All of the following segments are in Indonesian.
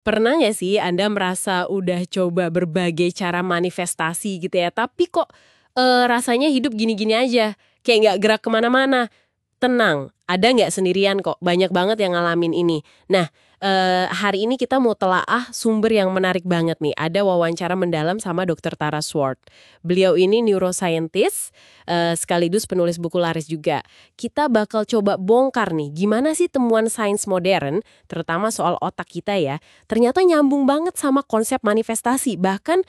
Pernah nggak sih Anda merasa udah coba berbagai cara manifestasi gitu ya, tapi kok rasanya hidup gini-gini aja, kayak nggak gerak kemana-mana? Tenang, ada nggak sendirian kok, banyak banget yang ngalamin ini. Nah, hari ini kita mau telaah sumber yang menarik banget nih, ada wawancara mendalam sama Dokter Tara Swart. Beliau ini neuroscientist, sekaligus penulis buku laris juga. Kita bakal coba bongkar nih, gimana sih temuan sains modern, terutama soal otak kita ya, ternyata nyambung banget sama konsep manifestasi, bahkan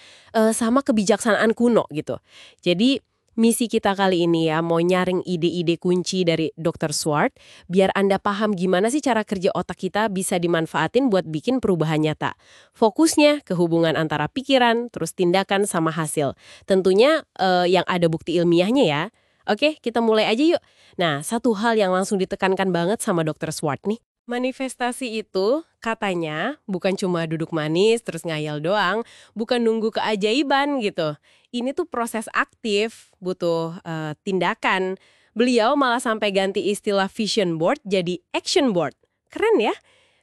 sama kebijaksanaan kuno gitu. Jadi, misi kita kali ini ya, mau nyaring ide-ide kunci dari Dr. Swart, biar Anda paham gimana sih cara kerja otak kita bisa dimanfaatin buat bikin perubahan nyata. Fokusnya ke hubungan antara pikiran, terus tindakan sama hasil. Tentunya yang ada bukti ilmiahnya ya. Oke, kita mulai aja yuk. Nah, satu hal yang langsung ditekankan banget sama Dr. Swart nih. Manifestasi itu katanya bukan cuma duduk manis terus ngayal doang, bukan nunggu keajaiban gitu. Ini tuh proses aktif, butuh tindakan. Beliau malah sampai ganti istilah vision board jadi action board. Keren ya?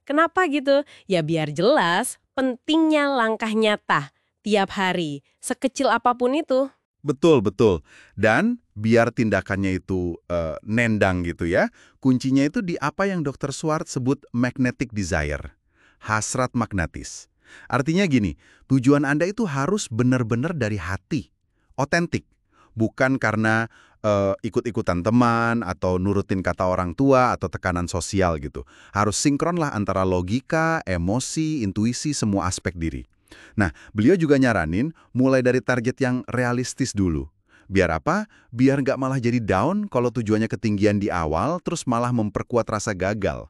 Kenapa gitu? Ya biar jelas pentingnya langkah nyata tiap hari, sekecil apapun itu. Betul, betul. Dan biar tindakannya itu nendang gitu ya, kuncinya itu di apa yang Dr. Swart sebut magnetic desire, hasrat magnetis. Artinya gini, tujuan Anda itu harus benar-benar dari hati, otentik. Bukan karena ikut-ikutan teman, atau nurutin kata orang tua, atau tekanan sosial gitu. Harus sinkron lah antara logika, emosi, intuisi, semua aspek diri. Nah, beliau juga nyaranin mulai dari target yang realistis dulu. Biar apa? Biar nggak malah jadi down kalau tujuannya ketinggian di awal, terus malah memperkuat rasa gagal.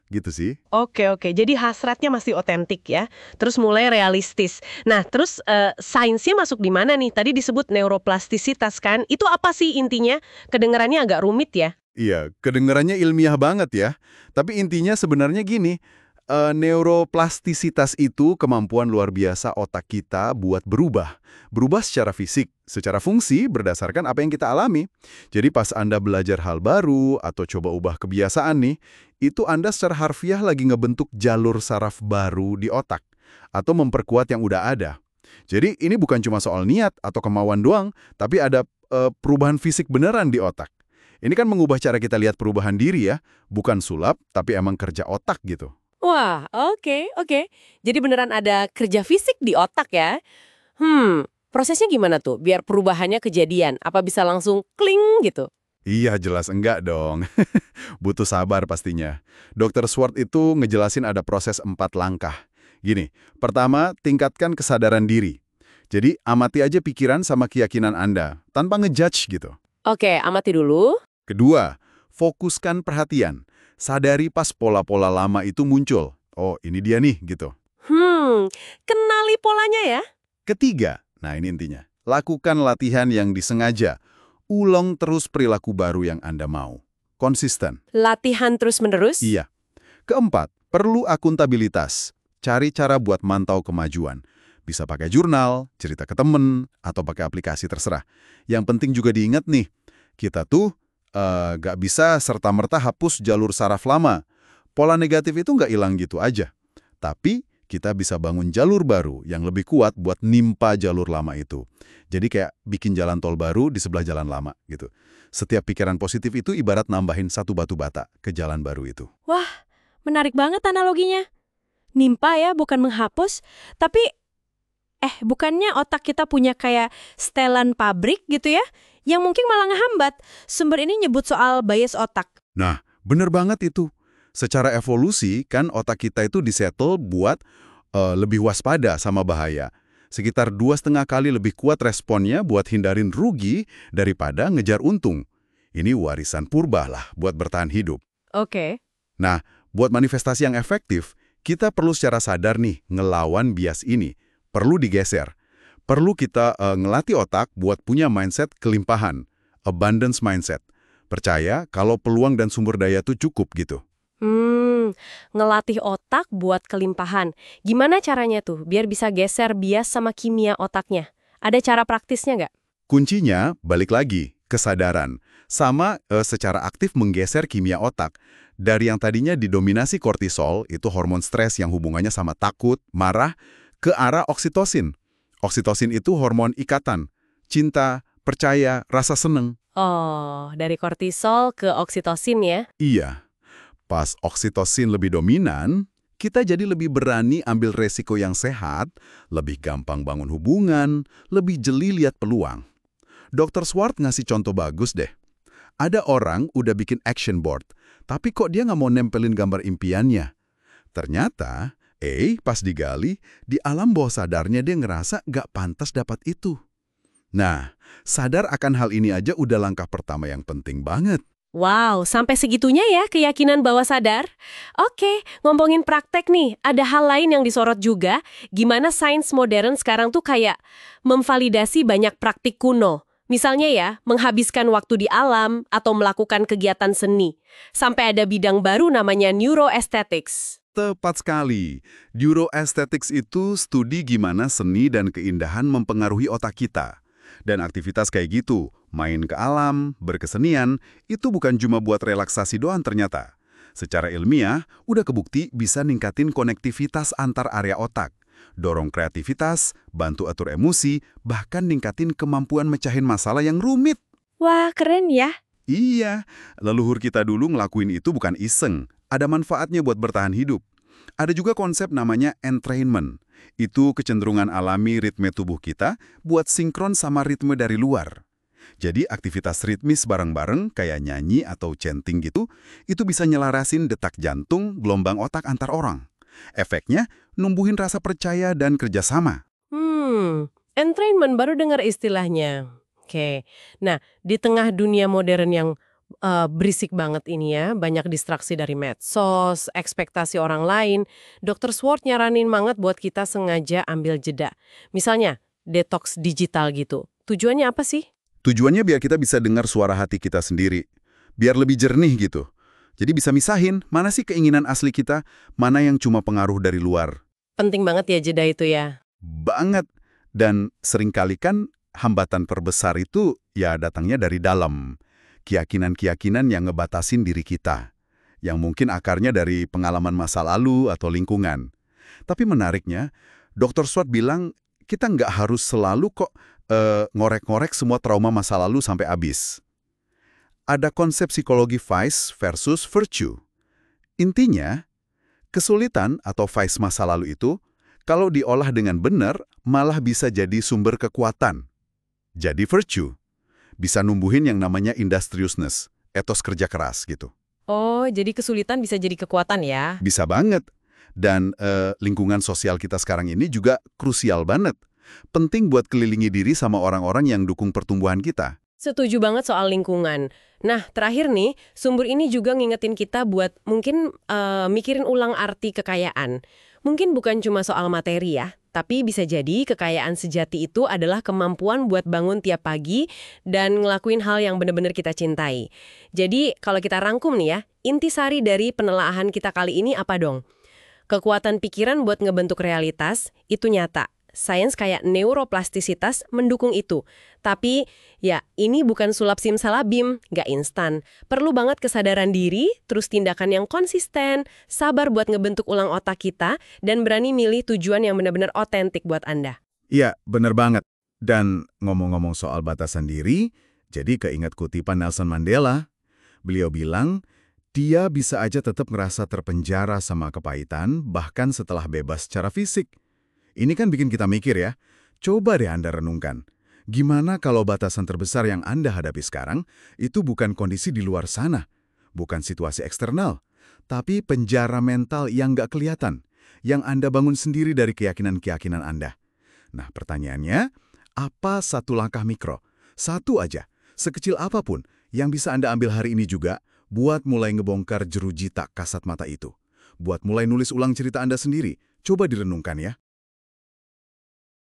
Gitu sih. Oke, oke. Jadi hasratnya masih otentik ya. Terus mulai realistis. Nah, terus sainsnya masuk di mana nih? Tadi disebut neuroplastisitas kan? Itu apa sih intinya? Kedengarannya agak rumit ya. Iya, kedengarannya ilmiah banget ya. Tapi intinya sebenarnya gini, neuroplastisitas itu kemampuan luar biasa otak kita buat berubah. Berubah secara fisik, secara fungsi berdasarkan apa yang kita alami. Jadi pas Anda belajar hal baru atau coba ubah kebiasaan nih, itu Anda secara harfiah lagi ngebentuk jalur saraf baru di otak atau memperkuat yang udah ada. Jadi ini bukan cuma soal niat atau kemauan doang, tapi ada perubahan fisik beneran di otak. Ini kan mengubah cara kita lihat perubahan diri ya, bukan sulap, tapi emang kerja otak gitu. Wah, oke, oke. Jadi beneran ada kerja fisik di otak ya? Prosesnya gimana tuh? Biar perubahannya kejadian. Apa bisa langsung kling gitu? Iya, jelas enggak dong. Butuh sabar pastinya. Dr. Swart itu ngejelasin ada proses 4 langkah. Gini, pertama, tingkatkan kesadaran diri. Jadi, amati aja pikiran sama keyakinan Anda, tanpa ngejudge gitu. Oke, amati dulu. Kedua, fokuskan perhatian. Sadari pas pola-pola lama itu muncul. Oh, ini dia nih, gitu. Kenali polanya ya? Ketiga, nah ini intinya, lakukan latihan yang disengaja. Ulang terus perilaku baru yang Anda mau. Konsisten. Latihan terus-menerus? Iya. Keempat, perlu akuntabilitas. Cari cara buat mantau kemajuan. Bisa pakai jurnal, cerita ke temen, atau pakai aplikasi terserah. Yang penting juga diingat nih, kita tuh nggak bisa serta-merta hapus jalur saraf lama. Pola negatif itu nggak hilang gitu aja. Tapi kita bisa bangun jalur baru yang lebih kuat buat nimpa jalur lama itu. Jadi kayak bikin jalan tol baru di sebelah jalan lama gitu. Setiap pikiran positif itu ibarat nambahin satu batu bata ke jalan baru itu. Wah, menarik banget analoginya. Nimpa ya, bukan menghapus. Tapi, bukannya otak kita punya kayak setelan pabrik gitu ya? Yang mungkin malah ngehambat. Sumber ini nyebut soal bias otak. Nah, bener banget itu. Secara evolusi, kan otak kita itu disetel buat lebih waspada sama bahaya. Sekitar 2,5 kali lebih kuat responnya buat hindarin rugi daripada ngejar untung. Ini warisan purba lah buat bertahan hidup. Oke. Nah, buat manifestasi yang efektif, kita perlu secara sadar nih ngelawan bias ini. Perlu digeser. Perlu kita ngelatih otak buat punya mindset kelimpahan. Abundance mindset. Percaya kalau peluang dan sumber daya tuh cukup gitu. Ngelatih otak buat kelimpahan. Gimana caranya tuh biar bisa geser bias sama kimia otaknya? Ada cara praktisnya nggak? Kuncinya balik lagi, kesadaran. Sama secara aktif menggeser kimia otak. Dari yang tadinya didominasi kortisol, itu hormon stres yang hubungannya sama takut, marah, ke arah oksitosin. Oksitosin itu hormon ikatan, cinta, percaya, rasa seneng. Oh, dari kortisol ke oksitosin ya? Iya, pas oksitosin lebih dominan, kita jadi lebih berani ambil resiko yang sehat, lebih gampang bangun hubungan, lebih jeli lihat peluang. Dr. Swart ngasih contoh bagus deh. Ada orang udah bikin action board, tapi kok dia nggak mau nempelin gambar impiannya? Ternyata, pas digali, di alam bawah sadarnya dia ngerasa nggak pantas dapat itu. Nah, sadar akan hal ini aja udah langkah pertama yang penting banget. Wow, sampai segitunya ya keyakinan bawah sadar? Oke, ngomongin praktek nih, ada hal lain yang disorot juga, gimana sains modern sekarang tuh kayak memvalidasi banyak praktik kuno. Misalnya ya, menghabiskan waktu di alam atau melakukan kegiatan seni. Sampai ada bidang baru namanya neuroaesthetics. Tepat sekali. Neuroaesthetics itu studi gimana seni dan keindahan mempengaruhi otak kita. Dan aktivitas kayak gitu, main ke alam, berkesenian, itu bukan cuma buat relaksasi doang ternyata. Secara ilmiah, udah kebukti bisa ningkatin konektivitas antar area otak. Dorong kreativitas, bantu atur emosi, bahkan ningkatin kemampuan mecahin masalah yang rumit. Wah, keren ya. Iya, leluhur kita dulu ngelakuin itu bukan iseng. Ada manfaatnya buat bertahan hidup. Ada juga konsep namanya entrainment. Itu kecenderungan alami ritme tubuh kita buat sinkron sama ritme dari luar. Jadi aktivitas ritmis bareng-bareng kayak nyanyi atau chanting gitu, itu bisa nyelarasin detak jantung, gelombang otak antar orang. Efeknya, numbuhin rasa percaya dan kerjasama. Entrainment baru dengar istilahnya. Oke, nah di tengah dunia modern yang berisik banget ini ya, banyak distraksi dari medsos, ekspektasi orang lain, Dr. Swart nyaranin banget buat kita sengaja ambil jeda. Misalnya, detox digital gitu. Tujuannya apa sih? Tujuannya biar kita bisa dengar suara hati kita sendiri. Biar lebih jernih gitu. Jadi bisa misahin mana sih keinginan asli kita, mana yang cuma pengaruh dari luar. Penting banget ya jeda itu ya. Banget. Dan seringkali kan hambatan terbesar itu ya datangnya dari dalam. Keyakinan-keyakinan yang ngebatasin diri kita. Yang mungkin akarnya dari pengalaman masa lalu atau lingkungan. Tapi menariknya, Dr. Swart bilang kita nggak harus selalu kok ngorek-ngorek semua trauma masa lalu sampai habis. Ada konsep psikologi vice versus virtue. Intinya, kesulitan atau vice masa lalu itu, kalau diolah dengan benar, malah bisa jadi sumber kekuatan. Jadi virtue. Bisa numbuhin yang namanya industriousness, etos kerja keras gitu. Oh, jadi kesulitan bisa jadi kekuatan ya? Bisa banget. Dan lingkungan sosial kita sekarang ini juga krusial banget. Penting buat kelilingi diri sama orang-orang yang dukung pertumbuhan kita. Setuju banget soal lingkungan. Nah, terakhir nih, sumber ini juga ngingetin kita buat mungkin mikirin ulang arti kekayaan. Mungkin bukan cuma soal materi ya, tapi bisa jadi kekayaan sejati itu adalah kemampuan buat bangun tiap pagi dan ngelakuin hal yang benar-benar kita cintai. Jadi, kalau kita rangkum nih ya, intisari dari penelaahan kita kali ini apa dong? Kekuatan pikiran buat ngebentuk realitas, itu nyata. Sains kayak neuroplastisitas mendukung itu. Tapi, ya ini bukan sulap simsalabim, nggak instan. Perlu banget kesadaran diri, terus tindakan yang konsisten, sabar buat ngebentuk ulang otak kita, dan berani milih tujuan yang benar-benar otentik buat Anda. Iya, bener banget. Dan ngomong-ngomong soal batasan diri, jadi keinget kutipan Nelson Mandela. Beliau bilang, dia bisa aja tetap ngerasa terpenjara sama kepahitan, bahkan setelah bebas secara fisik. Ini kan bikin kita mikir ya, coba deh Anda renungkan. Gimana kalau batasan terbesar yang Anda hadapi sekarang, itu bukan kondisi di luar sana, bukan situasi eksternal, tapi penjara mental yang nggak kelihatan, yang Anda bangun sendiri dari keyakinan-keyakinan Anda. Nah pertanyaannya, apa satu langkah mikro, satu aja, sekecil apapun, yang bisa Anda ambil hari ini juga, buat mulai ngebongkar jeruji tak kasat mata itu? Buat mulai nulis ulang cerita Anda sendiri, coba direnungkan ya.